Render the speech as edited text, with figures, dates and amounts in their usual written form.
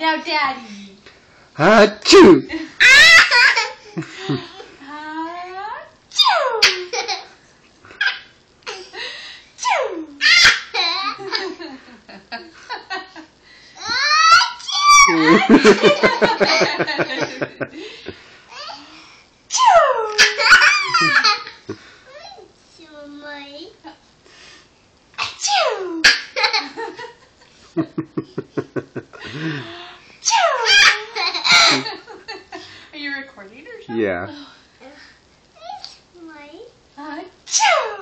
Now, Daddy. Achoo! Achoo! Are you recording or something? Yeah. Achoo!